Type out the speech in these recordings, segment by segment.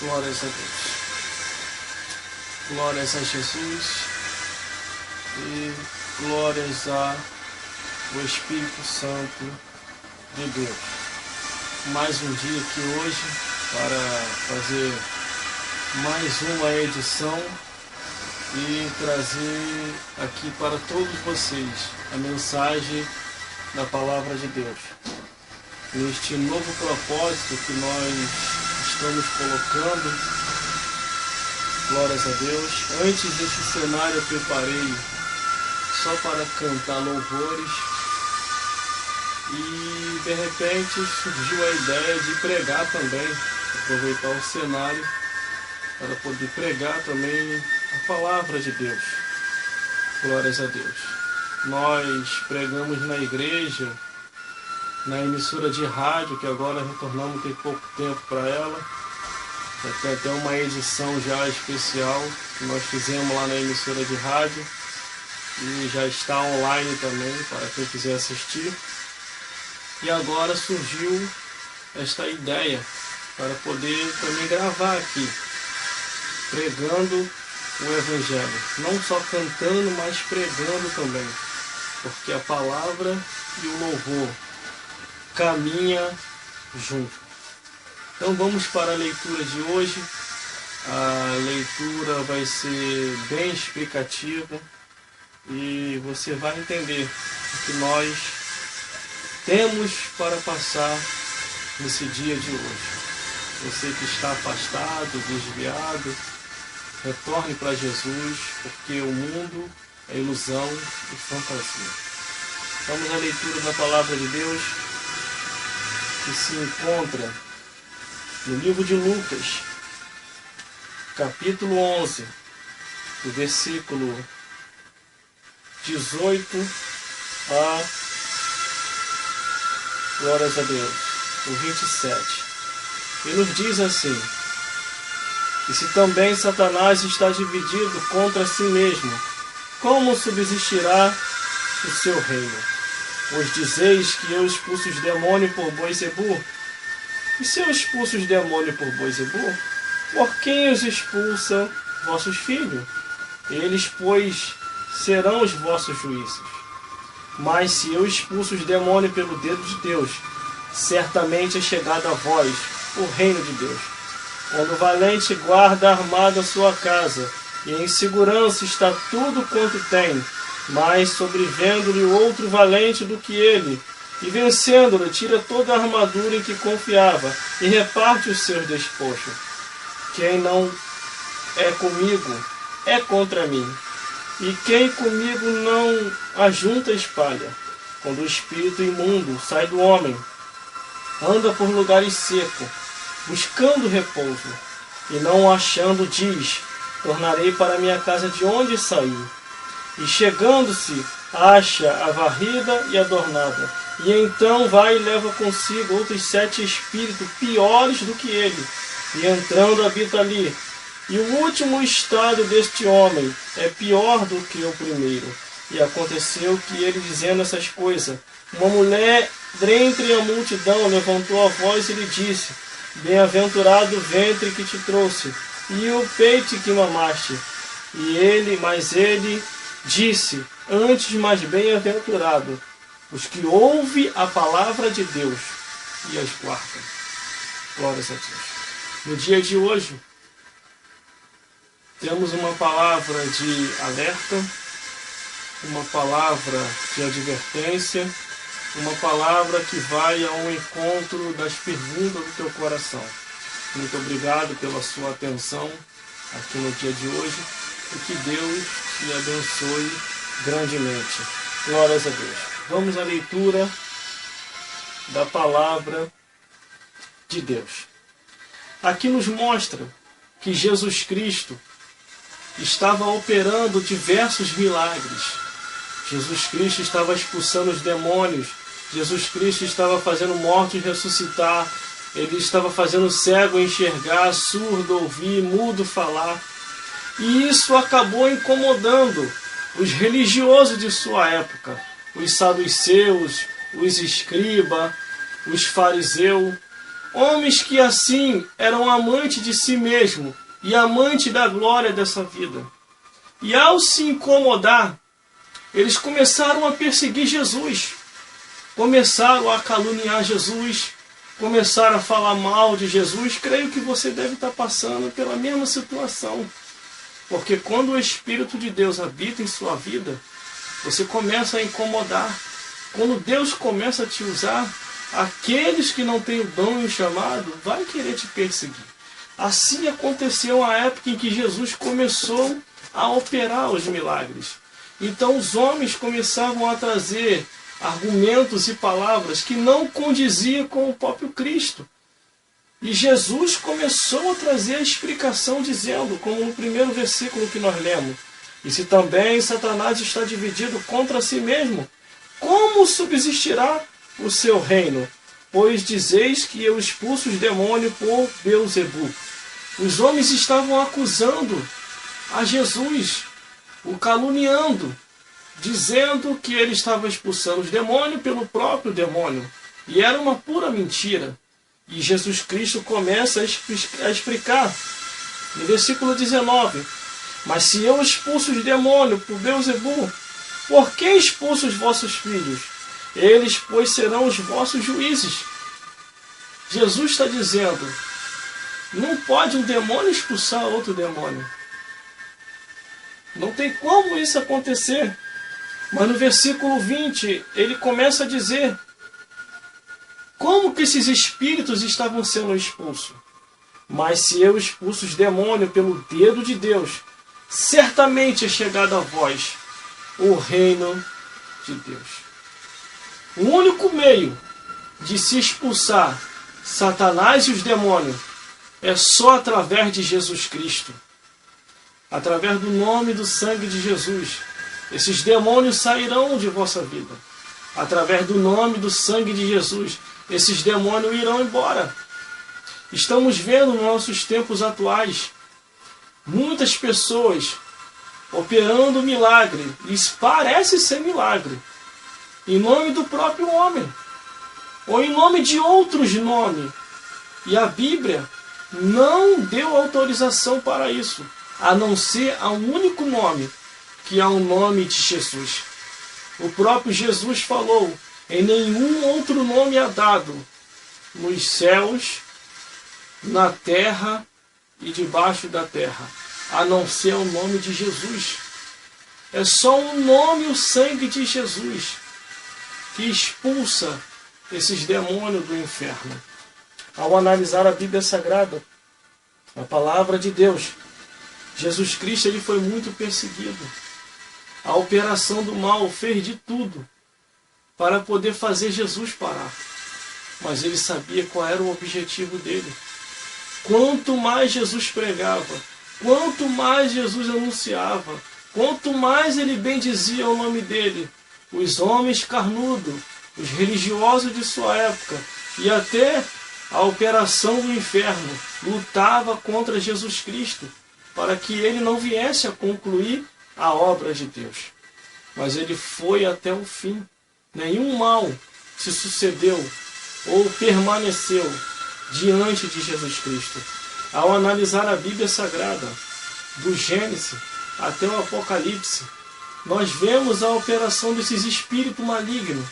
Glórias a Deus. Glórias a Jesus e glórias ao Espírito Santo de Deus. Mais um dia aqui hoje para fazer mais uma edição e trazer aqui para todos vocês a mensagem da Palavra de Deus. Neste novo propósito que nós estamos colocando, glórias a Deus. Antes deste cenário eu preparei só para cantar louvores e de repente surgiu a ideia de pregar também, aproveitar o cenário para poder pregar também a Palavra de Deus. Glórias a Deus. Nós pregamos na igreja, na emissora de rádio, que agora retornamos, tem pouco tempo para ela. Já tem até uma edição já especial que nós fizemos lá na emissora de rádio e já está online também para quem quiser assistir. E agora surgiu esta ideia para poder também gravar aqui, pregando o Evangelho. Não só cantando, mas pregando também, porque a palavra e o louvor caminha junto. Então vamos para a leitura de hoje. A leitura vai ser bem explicativa e você vai entender o que nós temos para passar nesse dia de hoje. Você que está afastado, desviado, retorne para Jesus, porque o mundo é ilusão e fantasia. Vamos à leitura da Palavra de Deus, que se encontra no livro de Lucas, capítulo 11, do versículo 18 a, glórias a Deus, o 27. E nos diz assim: e se também Satanás está dividido contra si mesmo, como subsistirá o seu reino? Pois dizeis que eu expulso os demônios por Boizebu? E se eu expulso os demônios por Boizebu, por quem os expulsam vossos filhos? Eles, pois, serão os vossos juízes. Mas se eu expulso os demônios pelo dedo de Deus, certamente é chegado a vós o reino de Deus. Quando o valente guarda armado a sua casa, e em segurança está tudo quanto tem, mas sobrevendo-lhe outro valente do que ele, e vencendo-lhe, tira toda a armadura em que confiava, e reparte os seus despojos. Quem não é comigo, é contra mim. E quem comigo não ajunta espalha. Quando o espírito imundo sai do homem, anda por lugares secos, buscando repouso, e não o achando, diz: tornarei para minha casa de onde saí. E chegando-se, acha a varrida e adornada. E então vai e leva consigo outros 7 espíritos piores do que ele, e entrando habita ali. E o último estado deste homem é pior do que o primeiro. E aconteceu que ele, dizendo essas coisas, uma mulher dentre a multidão levantou a voz e lhe disse: bem-aventurado o ventre que te trouxe, e o peito que mamaste. Mas ele disse: antes mais bem-aventurado os que ouvem a palavra de Deus e as guardam. Glórias a Deus. No dia de hoje, temos uma palavra de alerta, uma palavra de advertência, uma palavra que vai ao encontro das perguntas do teu coração. Muito obrigado pela sua atenção aqui no dia de hoje e que Deus te abençoe grandemente. Glórias a Deus. Vamos à leitura da Palavra de Deus. Aqui nos mostra que Jesus Cristo estava operando diversos milagres. Jesus Cristo estava expulsando os demônios. Jesus Cristo estava fazendo mortos ressuscitar. Ele estava fazendo cego enxergar, surdo ouvir, mudo falar. E isso acabou incomodando os religiosos de sua época, os saduceus, os escribas, os fariseus. Homens que assim eram amantes de si mesmo e amantes da glória dessa vida. E ao se incomodar, eles começaram a perseguir Jesus. Começaram a caluniar Jesus, começaram a falar mal de Jesus. Creio que você deve estar passando pela mesma situação. Porque quando o Espírito de Deus habita em sua vida, você começa a incomodar. Quando Deus começa a te usar, aqueles que não têm o dom e o chamado, vai querer te perseguir. Assim aconteceu a época em que Jesus começou a operar os milagres. Então os homens começavam a trazer argumentos e palavras que não condiziam com o próprio Cristo. E Jesus começou a trazer a explicação dizendo, como no primeiro versículo que nós lemos: e se também Satanás está dividido contra si mesmo, como subsistirá o seu reino? Pois dizeis que eu expulso os demônios por Beelzebu. Os homens estavam acusando a Jesus, o caluniando, dizendo que ele estava expulsando os demônios pelo próprio demônio. E era uma pura mentira. E Jesus Cristo começa a explicar, no versículo 19: mas se eu expulso os demônios por Beelzebu, por que expulso os vossos filhos? Eles, pois, serão os vossos juízes. Jesus está dizendo, não pode um demônio expulsar outro demônio. Não tem como isso acontecer. Mas no versículo 20, ele começa a dizer como que esses espíritos estavam sendo expulsos. Mas se eu expulso os demônios pelo dedo de Deus, certamente é chegado a vós o reino de Deus. O único meio de se expulsar Satanás e os demônios é só através de Jesus Cristo. Através do nome e do sangue de Jesus, esses demônios sairão de vossa vida. Através do nome e do sangue de Jesus, esses demônios irão embora. Estamos vendo nos nossos tempos atuais muitas pessoas operando milagre. Lhes parece ser milagre em nome do próprio homem ou em nome de outros nomes. E a Bíblia não deu autorização para isso, a não ser a um único nome, que é o nome de Jesus. O próprio Jesus falou: em nenhum outro nome é dado nos céus, na terra e debaixo da terra, a não ser o nome de Jesus. É só o nome e o sangue de Jesus que expulsa esses demônios do inferno. Ao analisar a Bíblia Sagrada, a palavra de Deus, Jesus Cristo ele foi muito perseguido. A operação do mal fez de tudo para poder fazer Jesus parar. Mas ele sabia qual era o objetivo dele. Quanto mais Jesus pregava, quanto mais Jesus anunciava, quanto mais ele bendizia o nome dele, os homens carnudos, os religiosos de sua época e até a operação do inferno lutava contra Jesus Cristo para que ele não viesse a concluir a obra de Deus. Mas ele foi até o fim. Nenhum mal se sucedeu ou permaneceu diante de Jesus Cristo. Ao analisar a Bíblia Sagrada, do Gênesis até o Apocalipse, nós vemos a operação desses espíritos malignos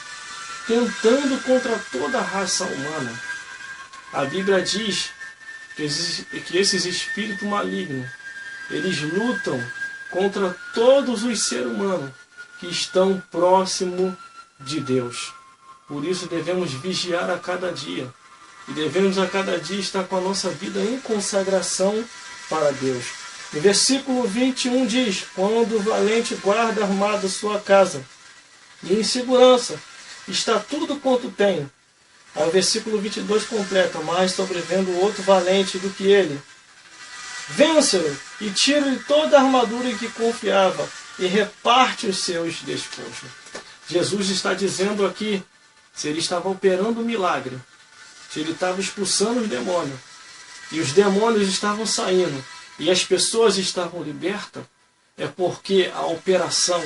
tentando contra toda a raça humana. A Bíblia diz que esses espíritos malignos, eles lutam contra todos os seres humanos que estão próximos de Deus. Por isso devemos vigiar a cada dia. E devemos a cada dia estar com a nossa vida em consagração para Deus. No versículo 21 diz: quando o valente guarda armado sua casa, e em segurança está tudo quanto tem. Aí o versículo 22 completa: mas sobrevendo outro valente do que ele, vence-o e tira-lhe toda a armadura em que confiava e reparte os seus despojos. Jesus está dizendo aqui, se ele estava operando um milagre, se ele estava expulsando os demônios, e os demônios estavam saindo, e as pessoas estavam libertas, é porque a operação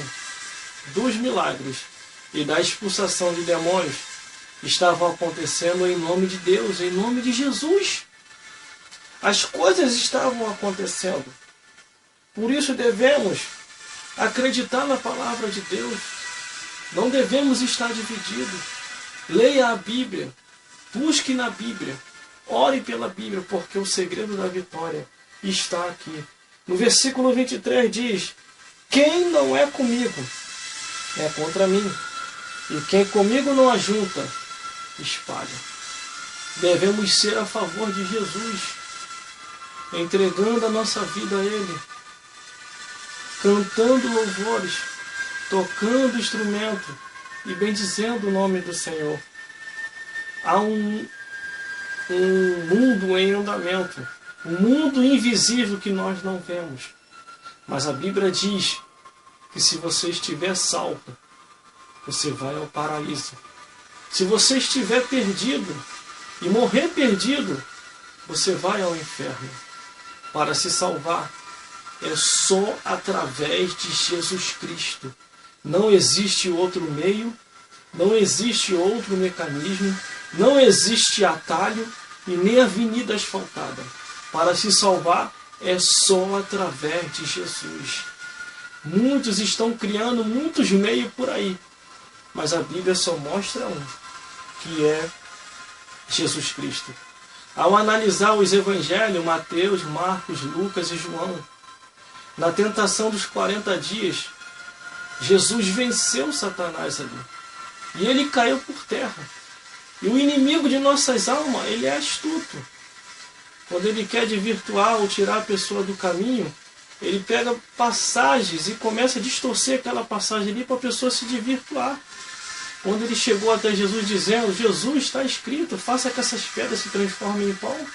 dos milagres e da expulsação de demônios estavam acontecendo em nome de Deus, em nome de Jesus. As coisas estavam acontecendo. Por isso devemos acreditar na palavra de Deus. Não devemos estar divididos. Leia a Bíblia. Busque na Bíblia. Ore pela Bíblia, porque o segredo da vitória está aqui. No versículo 23 diz: quem não é comigo é contra mim, e quem comigo não ajunta, espalha. Devemos ser a favor de Jesus, entregando a nossa vida a Ele, cantando louvores, tocando instrumento e bendizendo o nome do Senhor. Há um mundo em andamento, um mundo invisível que nós não vemos. Mas a Bíblia diz que se você estiver salvo, você vai ao paraíso. Se você estiver perdido e morrer perdido, você vai ao inferno. Para se salvar, é só através de Jesus Cristo. Não existe outro meio, não existe outro mecanismo, não existe atalho e nem avenida asfaltada. Para se salvar, é só através de Jesus. Muitos estão criando muitos meios por aí, mas a Bíblia só mostra um, que é Jesus Cristo. Ao analisar os evangelhos, Mateus, Marcos, Lucas e João, na tentação dos 40 dias, Jesus venceu Satanás ali. E ele caiu por terra. E o inimigo de nossas almas, ele é astuto. Quando ele quer desvirtuar ou tirar a pessoa do caminho, ele pega passagens e começa a distorcer aquela passagem ali para a pessoa se desvirtuar. Quando ele chegou até Jesus dizendo: Jesus, está escrito, faça que essas pedras se transformem em pão.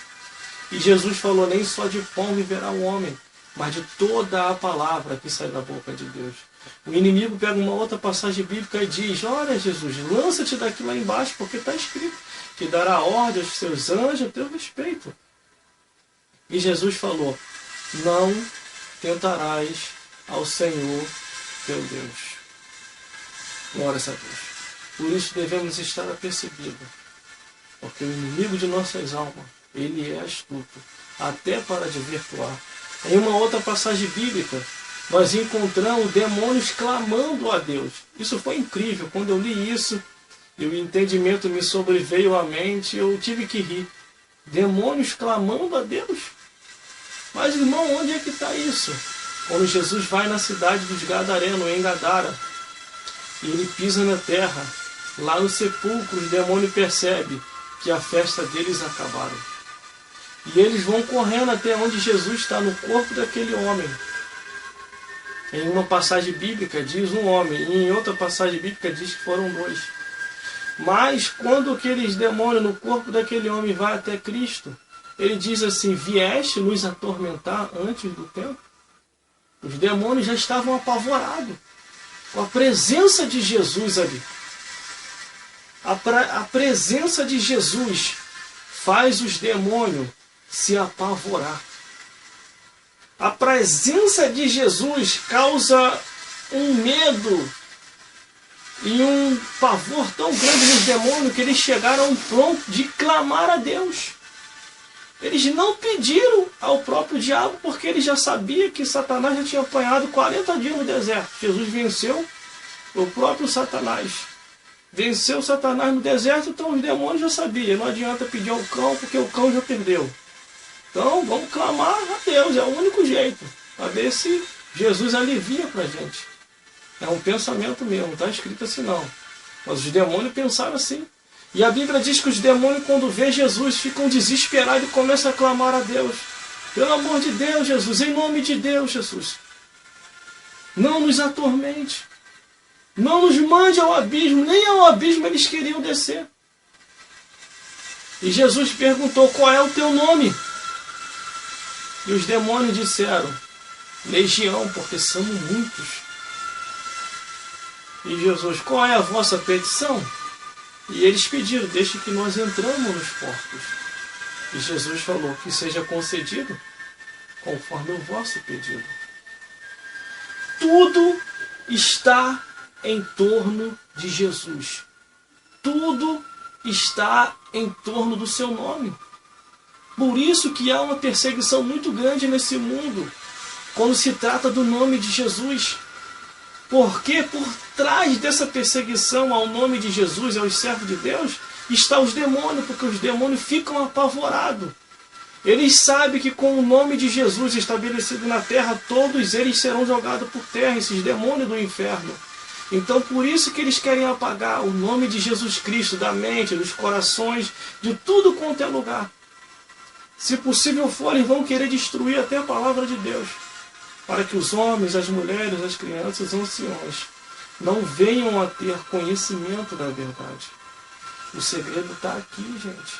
E Jesus falou: nem só de pão viverá o homem, mas de toda a palavra que sai da boca de Deus. O inimigo pega uma outra passagem bíblica e diz: olha, Jesus, lança-te daqui lá embaixo, porque está escrito, que dará ordem aos seus anjos a teu respeito. E Jesus falou: não tentarás ao Senhor teu Deus. Glória a Deus. Por isso devemos estar apercebidos, porque o inimigo de nossas almas, ele é astuto, até para desvirtuar. Em uma outra passagem bíblica, nós encontramos demônios clamando a Deus. Isso foi incrível. Quando eu li isso, e o entendimento me sobreveio à mente, eu tive que rir. Demônios clamando a Deus? Mas, irmão, onde é que está isso? Quando Jesus vai na cidade dos Gadarenos, em Gadara, e ele pisa na terra, lá no sepulcro, os demônios percebem que a festa deles acabaram. E eles vão correndo até onde Jesus está, no corpo daquele homem. Em uma passagem bíblica diz um homem, e em outra passagem bíblica diz que foram dois. Mas quando aqueles demônios no corpo daquele homem vai até Cristo, ele diz assim: vieste nos atormentar antes do tempo? Os demônios já estavam apavorados com a presença de Jesus ali. A presença de Jesus faz os demônios se apavorar. A presença de Jesus causa um medo e um pavor tão grande nos demônios que eles chegaram a um ponto de clamar a Deus. Eles não pediram ao próprio diabo, porque eles já sabiam que Satanás já tinha apanhado 40 dias no deserto. Jesus venceu o próprio Satanás. Venceu Satanás no deserto, então os demônios já sabiam. Não adianta pedir ao cão, porque o cão já perdeu. Então vamos clamar a Deus, é o único jeito. Para ver se Jesus alivia para a gente. É um pensamento mesmo, não está escrito assim não. Mas os demônios pensaram assim. E a Bíblia diz que os demônios, quando vê Jesus, ficam desesperados e começam a clamar a Deus. Pelo amor de Deus, Jesus, em nome de Deus, Jesus. Não nos atormente. Não nos mande ao abismo, nem ao abismo eles queriam descer. E Jesus perguntou: qual é o teu nome? E os demônios disseram: Legião, porque somos muitos. E Jesus: qual é a vossa petição? E eles pediram: deixe que nós entramos nos portos. E Jesus falou: que seja concedido conforme o vosso pedido. Tudo está em torno de Jesus. Tudo está em torno do seu nome. Por isso que há uma perseguição muito grande nesse mundo, quando se trata do nome de Jesus. Porque por trás dessa perseguição ao nome de Jesus, aos servos de Deus, está os demônios, porque os demônios ficam apavorados. Eles sabem que com o nome de Jesus estabelecido na terra, todos eles serão jogados por terra, esses demônios do inferno. Então por isso que eles querem apagar o nome de Jesus Cristo da mente, dos corações, de tudo quanto é lugar. Se possível for, eles vão querer destruir até a palavra de Deus, para que os homens, as mulheres, as crianças, os anciões não venham a ter conhecimento da verdade. O segredo está aqui, gente.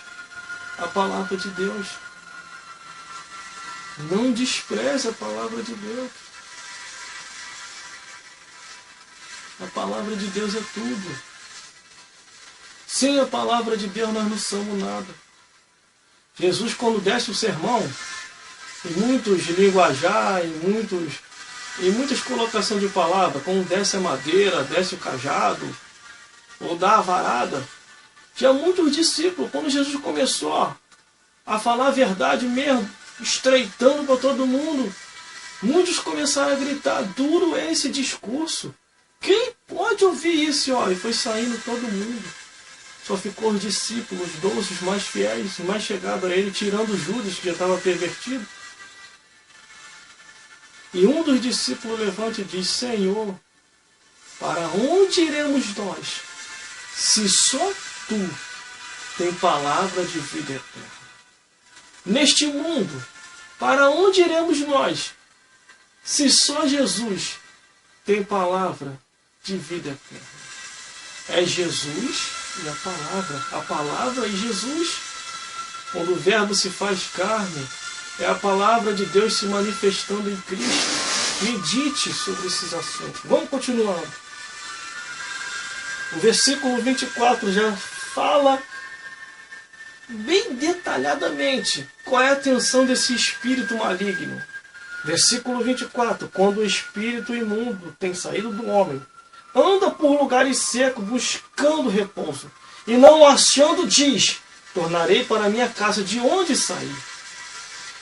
A palavra de Deus. Não despreze a palavra de Deus. A palavra de Deus é tudo. Sem a palavra de Deus nós não somos nada. Jesus, quando desce o sermão, em muitos linguajar, em muitas colocações de palavra, como desce a madeira, desce o cajado, ou dá a varada, tinha muitos discípulos. Quando Jesus começou a falar a verdade mesmo, estreitando para todo mundo, muitos começaram a gritar: duro é esse discurso, quem pode ouvir isso? E foi saindo todo mundo. Só ficou os discípulos, 12, os mais fiéis, os mais chegados a ele, tirando Judas, que já estava pervertido. E um dos discípulos levanta e diz: Senhor, para onde iremos nós, se só Tu tem palavra de vida eterna? Neste mundo, para onde iremos nós, se só Jesus tem palavra de vida eterna? É Jesus e a palavra e Jesus. Quando o verbo se faz carne, é a palavra de Deus se manifestando em Cristo. Medite sobre esses assuntos. Vamos continuando. O versículo 24 já fala bem detalhadamente qual é a intenção desse espírito maligno. Versículo 24. Quando o espírito imundo tem saído do homem, anda por lugares secos buscando repouso, e não achando, diz: tornarei para a minha casa de onde saí.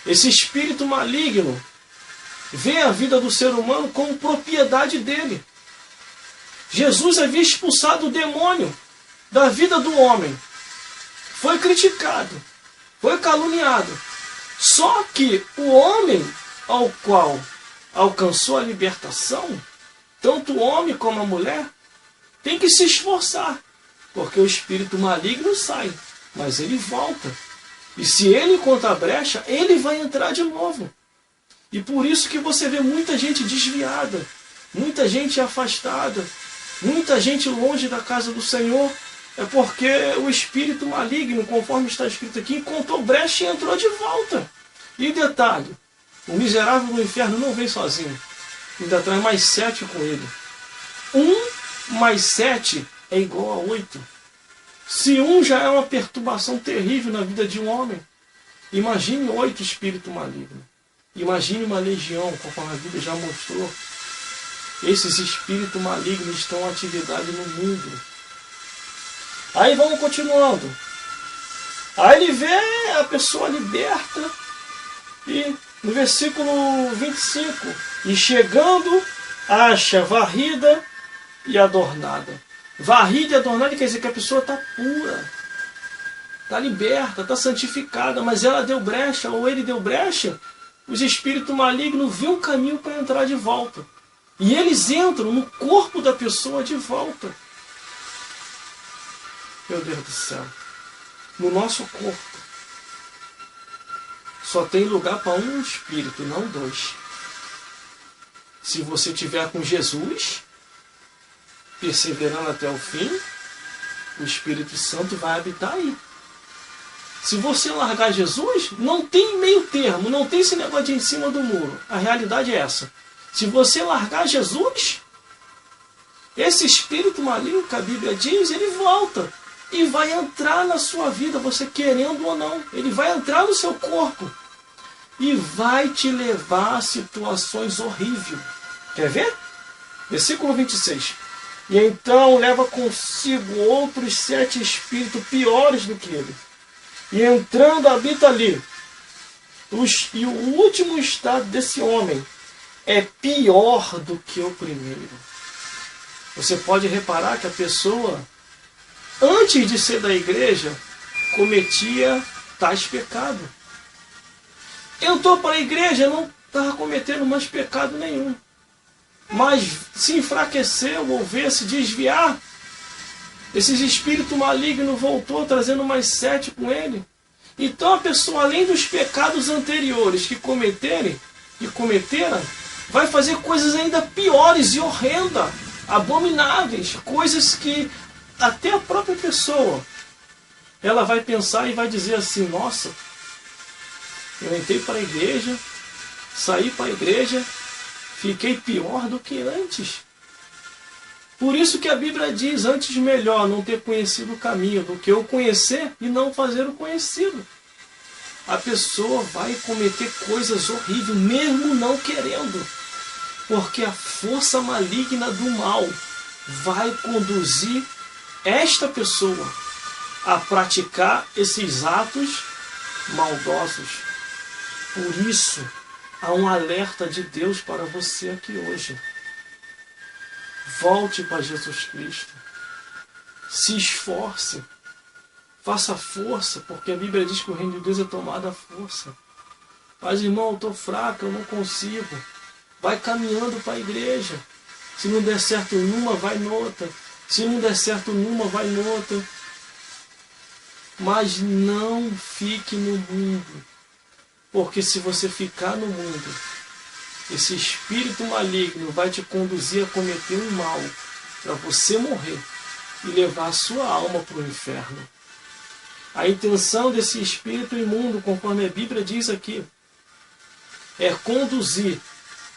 Esse espírito maligno vê a vida do ser humano como propriedade dele. Jesus havia expulsado o demônio da vida do homem. Foi criticado, foi caluniado. Só que o homem ao qual alcançou a libertação, tanto o homem como a mulher, tem que se esforçar, porque o espírito maligno sai, mas ele volta. E se ele encontrar a brecha, ele vai entrar de novo. E por isso que você vê muita gente desviada, muita gente afastada, muita gente longe da casa do Senhor. É porque o espírito maligno, conforme está escrito aqui, encontrou brecha e entrou de volta. E detalhe, o miserável do inferno não vem sozinho, ainda traz mais 7 com ele. 1 mais 7 é igual a 8. Se 1 já é uma perturbação terrível na vida de um homem, imagine 8 espíritos malignos. Imagine uma legião, conforme a Bíblia já mostrou. Esses espíritos malignos estão em atividade no mundo. Aí vamos continuando. Aí ele vê a pessoa liberta. E no versículo 25. E chegando, acha varrida e adornada. Varrida e adornada quer dizer que a pessoa está pura, está liberta, está santificada. Mas ela deu brecha, ou ele deu brecha. Os espíritos malignos viram um caminho para entrar de volta. E eles entram no corpo da pessoa de volta. Meu Deus do céu. No nosso corpo só tem lugar para um espírito, não 2. Se você estiver com Jesus, perseverando até o fim, o Espírito Santo vai habitar aí. Se você largar Jesus, não tem meio termo, não tem esse negócio de em cima do muro. A realidade é essa. Se você largar Jesus, esse espírito maligno que a Bíblia diz, ele volta e vai entrar na sua vida, você querendo ou não. Ele vai entrar no seu corpo e vai te levar a situações horríveis. Quer ver? Versículo 26. E então leva consigo outros 7 espíritos piores do que ele. E entrando habita ali. E o último estado desse homem é pior do que o primeiro. Você pode reparar que a pessoa, antes de ser da igreja, cometia tais pecados. Entrou para a igreja, não estava cometendo mais pecado nenhum. Mas se enfraqueceu ou veio se desviar, esses espíritos malignos voltou trazendo mais 7 com ele. Então a pessoa, além dos pecados anteriores que cometeram, vai fazer coisas ainda piores e horrendas, abomináveis, coisas que até a própria pessoa, ela vai pensar e vai dizer assim: nossa, eu entrei para a igreja, saí para a igreja, fiquei pior do que antes. Por isso que a Bíblia diz: antes melhor não ter conhecido o caminho do que o conhecer e não fazer o conhecido. A pessoa vai cometer coisas horríveis, mesmo não querendo. Porque a força maligna do mal vai conduzir esta pessoa a praticar esses atos maldosos. Por isso, há um alerta de Deus para você aqui hoje. Volte para Jesus Cristo. Se esforce. Faça força, porque a Bíblia diz que o reino de Deus é tomado à força. Mas, irmão, eu estou fraco, eu não consigo. Vai caminhando para a igreja. Se não der certo numa, vai noutra. Se não der certo numa, vai noutra. Mas não fique no mundo. Porque se você ficar no mundo, esse espírito maligno vai te conduzir a cometer um mal para você morrer e levar a sua alma para o inferno. A intenção desse espírito imundo, conforme a Bíblia diz aqui, é conduzir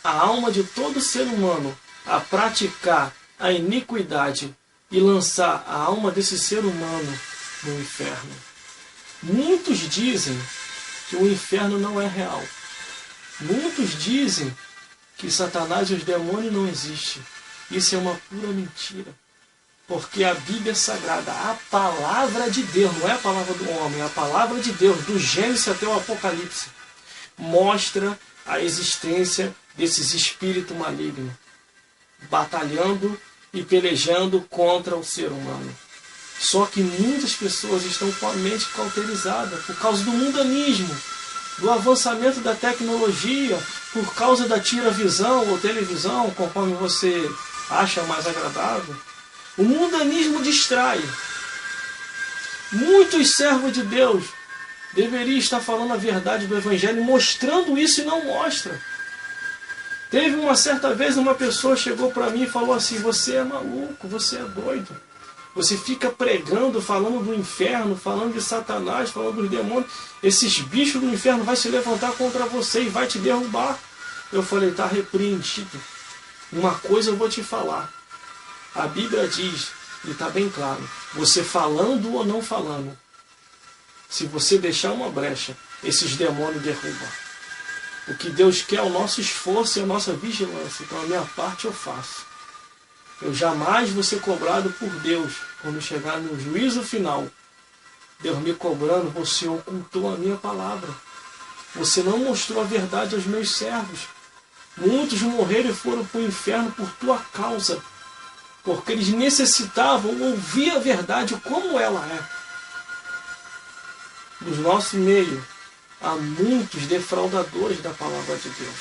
a alma de todo ser humano a praticar a iniquidade e lançar a alma desse ser humano no inferno. Muitos dizem que o inferno não é real. Muitos dizem que Satanás e os demônios não existem. Isso é uma pura mentira. Porque a Bíblia é sagrada, a palavra de Deus, não é a palavra do homem, é a palavra de Deus, do Gênesis até o Apocalipse, mostra a existência desses espíritos malignos, batalhando e pelejando contra o ser humano. Só que muitas pessoas estão com a mente cauterizada por causa do mundanismo, do avançamento da tecnologia, por causa da tira-visão ou televisão, conforme você acha mais agradável. O mundanismo distrai. Muitos servos de Deus deveriam estar falando a verdade do Evangelho, mostrando isso e não mostra. Teve uma certa vez uma pessoa chegou para mim e falou assim: você é maluco, você é doido. Você fica pregando, falando do inferno, falando de Satanás, falando dos demônios. Esses bichos do inferno vão se levantar contra você e vai te derrubar. Eu falei: está repreendido. Uma coisa eu vou te falar. A Bíblia diz, e está bem claro, você falando ou não falando, se você deixar uma brecha, esses demônios derrubam. O que Deus quer é o nosso esforço e a nossa vigilância. Então a minha parte eu faço. Eu jamais vou ser cobrado por Deus quando chegar no juízo final. Deus me cobrando: você ocultou a minha palavra. Você não mostrou a verdade aos meus servos. Muitos morreram e foram para o inferno por tua causa. Porque eles necessitavam ouvir a verdade como ela é. No nosso meio, há muitos defraudadores da palavra de Deus.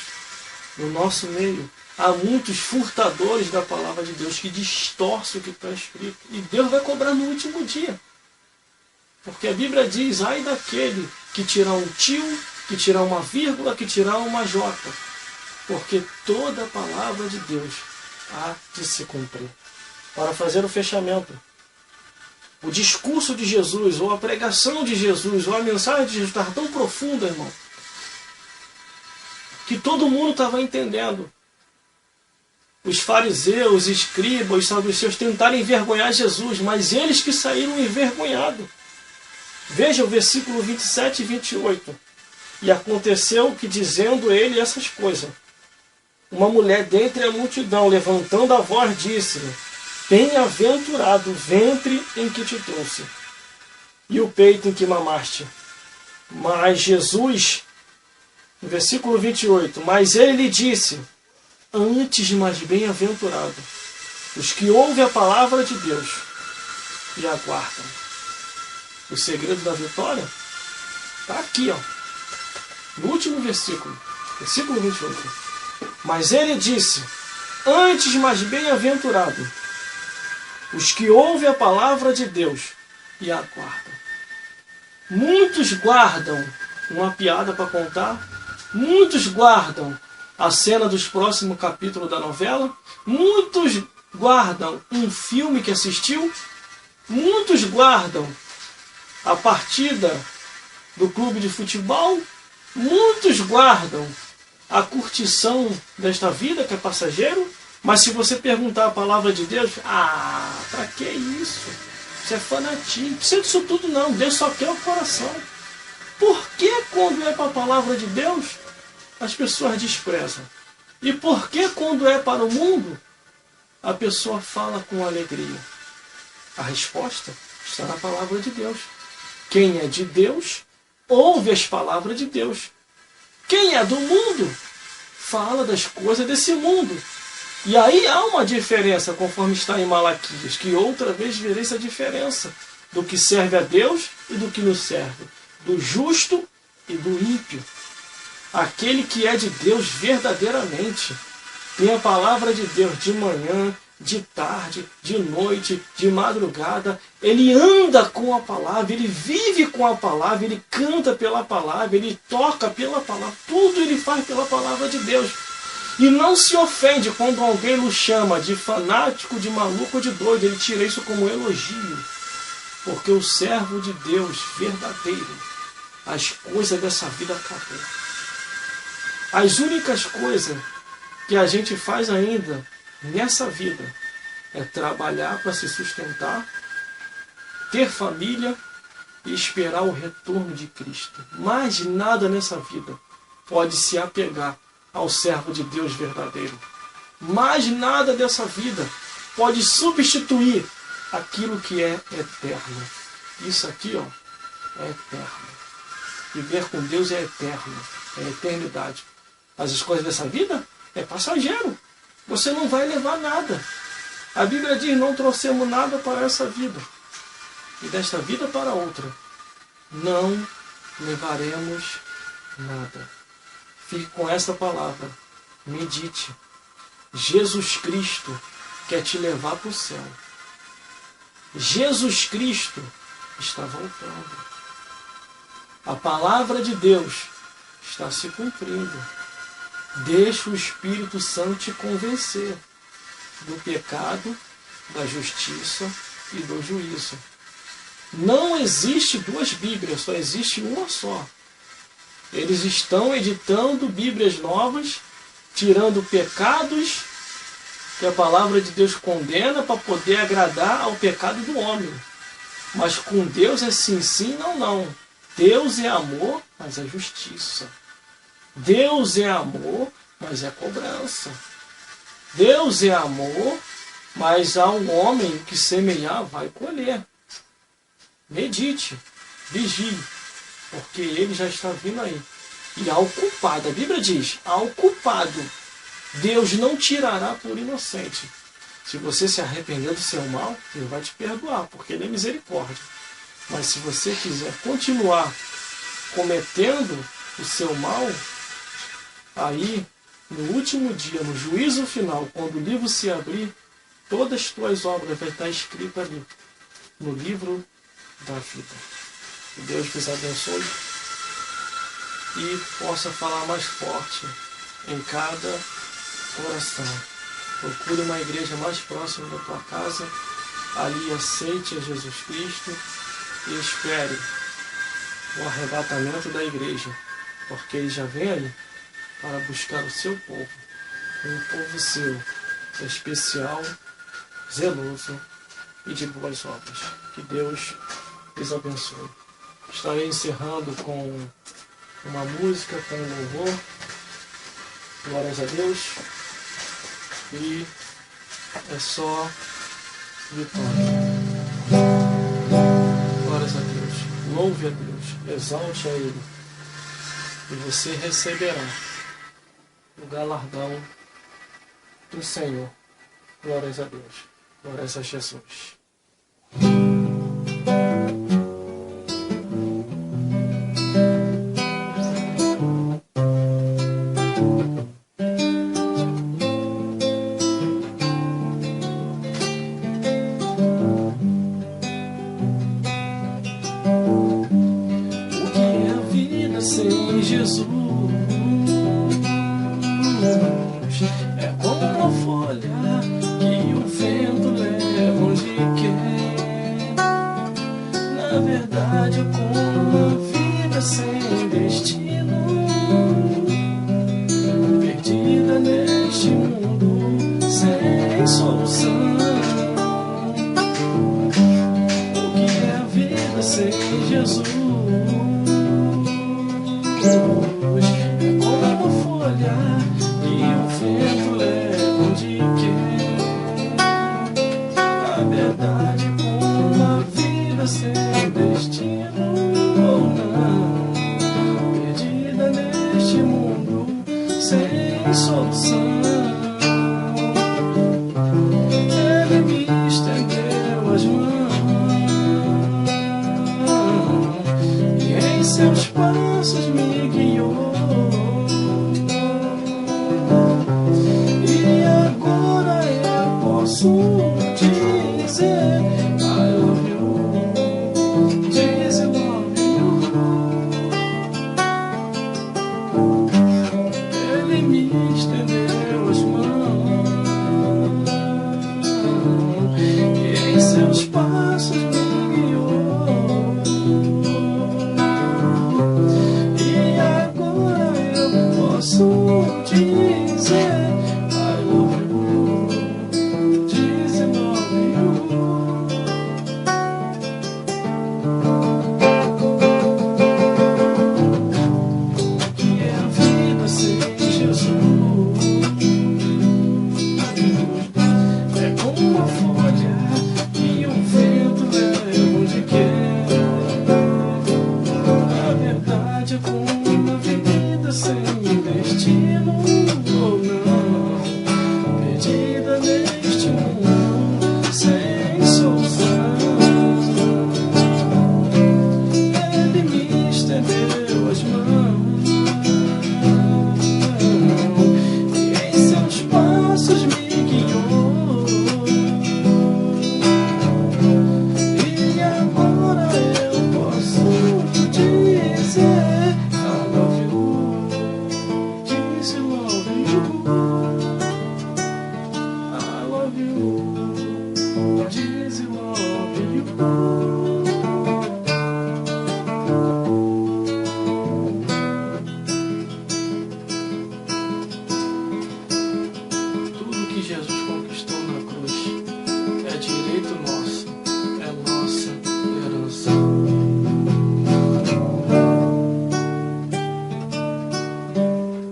No nosso meio, há muitos furtadores da palavra de Deus que distorcem o que está escrito. E Deus vai cobrar no último dia. Porque a Bíblia diz: ai daquele que tirar um tio, que tirar uma vírgula, que tirar uma jota. Porque toda a palavra de Deus há de se cumprir. Para fazer o fechamento, o discurso de Jesus, ou a pregação de Jesus, ou a mensagem de Jesus estava tão profunda, irmão, que todo mundo estava entendendo. Os fariseus, escribas, os saduceus tentaram envergonhar Jesus, mas eles que saíram envergonhados. Veja o versículo 27 e 28. E aconteceu que, dizendo ele essas coisas, uma mulher dentre a multidão, levantando a voz, disse-lhe: Bem-aventurado o ventre em que te trouxe e o peito em que mamaste. Mas Jesus, no versículo 28, mas ele lhe disse, antes, mas bem-aventurado os que ouvem a palavra de Deus e aguardam. O segredo da vitória está aqui, ó, no último versículo, versículo 28. Mas ele disse, antes, mas bem-aventurado os que ouvem a palavra de Deus e aguardam. Muitos guardam uma piada para contar, muitos guardam a cena dos próximos capítulos da novela, muitos guardam um filme que assistiu, muitos guardam a partida do clube de futebol, muitos guardam a curtição desta vida que é passageiro, mas se você perguntar a palavra de Deus, pra que isso? Isso é fanatismo. Não precisa disso tudo não, Deus só quer o coração. Por que quando é para a palavra de Deus, as pessoas desprezam? E por que quando é para o mundo, a pessoa fala com alegria? A resposta está na palavra de Deus. Quem é de Deus, ouve as palavras de Deus. Quem é do mundo, fala das coisas desse mundo. E aí há uma diferença, conforme está em Malaquias, que outra vez vereis a diferença do que serve a Deus e do que nos serve, do justo e do ímpio. Aquele que é de Deus verdadeiramente tem a palavra de Deus de manhã, de tarde, de noite, de madrugada. Ele anda com a palavra, ele vive com a palavra, ele canta pela palavra, ele toca pela palavra, tudo ele faz pela palavra de Deus. E não se ofende quando alguém o chama de fanático, de maluco ou de doido. Ele tira isso como elogio. Porque o servo de Deus verdadeiro, as coisas dessa vida acabou. As únicas coisas que a gente faz ainda nessa vida é trabalhar para se sustentar, ter família e esperar o retorno de Cristo. Mais nada nessa vida pode se apegar ao servo de Deus verdadeiro. Mais nada dessa vida pode substituir aquilo que é eterno. Isso aqui, ó, é eterno. Viver com Deus é eterno, é eternidade. Mas as coisas dessa vida é passageiro. Você não vai levar nada. A Bíblia diz, não trouxemos nada para essa vida. E desta vida para outra, não levaremos nada. Fique com esta palavra. Medite. Jesus Cristo quer te levar para o céu. Jesus Cristo está voltando. A palavra de Deus está se cumprindo. Deixa o Espírito Santo te convencer do pecado, da justiça e do juízo. Não existe duas Bíblias, só existe uma só. Eles estão editando Bíblias novas, tirando pecados que a palavra de Deus condena para poder agradar ao pecado do homem. Mas com Deus é sim, sim, não, não. Deus é amor, mas é justiça. Deus é amor, mas é cobrança. Deus é amor, mas há um homem que semear vai colher. Medite, vigie, porque ele já está vindo aí. E ao culpado, a Bíblia diz, ao culpado, Deus não tirará por inocente. Se você se arrepender do seu mal, Ele vai te perdoar, porque Ele é misericórdia. Mas se você quiser continuar cometendo o seu mal, aí, no último dia, no juízo final, quando o livro se abrir, todas as tuas obras vai estar escritas ali, no livro da vida. Que Deus vos abençoe e possa falar mais forte em cada coração. Procure uma igreja mais próxima da tua casa, ali aceite a Jesus Cristo e espere o arrebatamento da igreja, porque Ele já vem aí para buscar o seu povo, um povo seu, especial, zeloso e de boas obras. Que Deus lhes abençoe. Estarei encerrando com uma música, com um louvor. Glórias a Deus. E é só vitória. Glórias a Deus. Louve a Deus. Exalte a Ele. E você receberá o galardão do Senhor. Glórias a Deus. Glórias a Jesus. Sem Jesus é como uma folha que o vento leva onde quer. Na verdade, é como uma vida sem destino, perdida neste mundo sem solução. O que é a vida sem Jesus? É como uma folha que o vento leva onde quer. Na verdade, como uma vida sem destino ou não, perdida neste mundo sem solução. Ele me estendeu as mãos e em seus passos me guiou. E agora eu posso dizer I love you, diz eu love you. Ele me estendeu as mãos e em seus passos me guiou. Posso dizer I love you, diz eu love you. Que é a vida sem Jesus? É como uma folha que o vento leva onde quer. Na verdade, é como uma vida sem destino ou não, perdida neste mundo sem solução. Ele me estendeu as mãos e em seus passos me guiou. E agora eu posso dizer I love you, diz eu love you. I love you, diz eu love you. Tudo que Jesus conquistou na cruz é direito nosso, é nossa herança.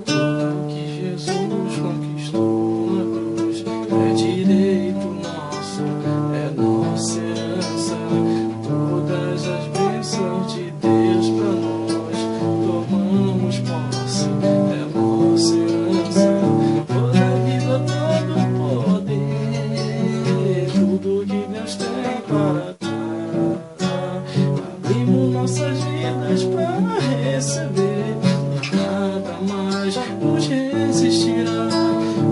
Tudo que Jesus conquistou na cruz é direito nosso, é nossa herança. Todas as bênçãos de Deus pra nós tomamos posse, é nossa herança. Toda a vida, todo o poder, tudo que Deus tem para dar, abrimos nossas vidas pra receber. Nada mais nos resistirá.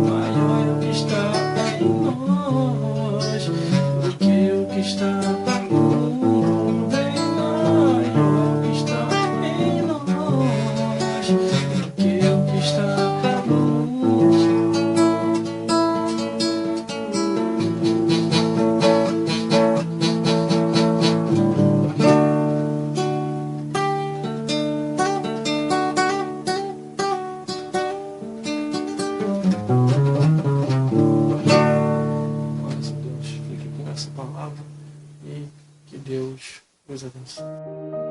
Maior é o que está em nós do que o que está no mundo. Bem maior o que está em nós do que o que está no mundo. Glórias a Deus. Fique com essa palavra e que Deus nos abençoe.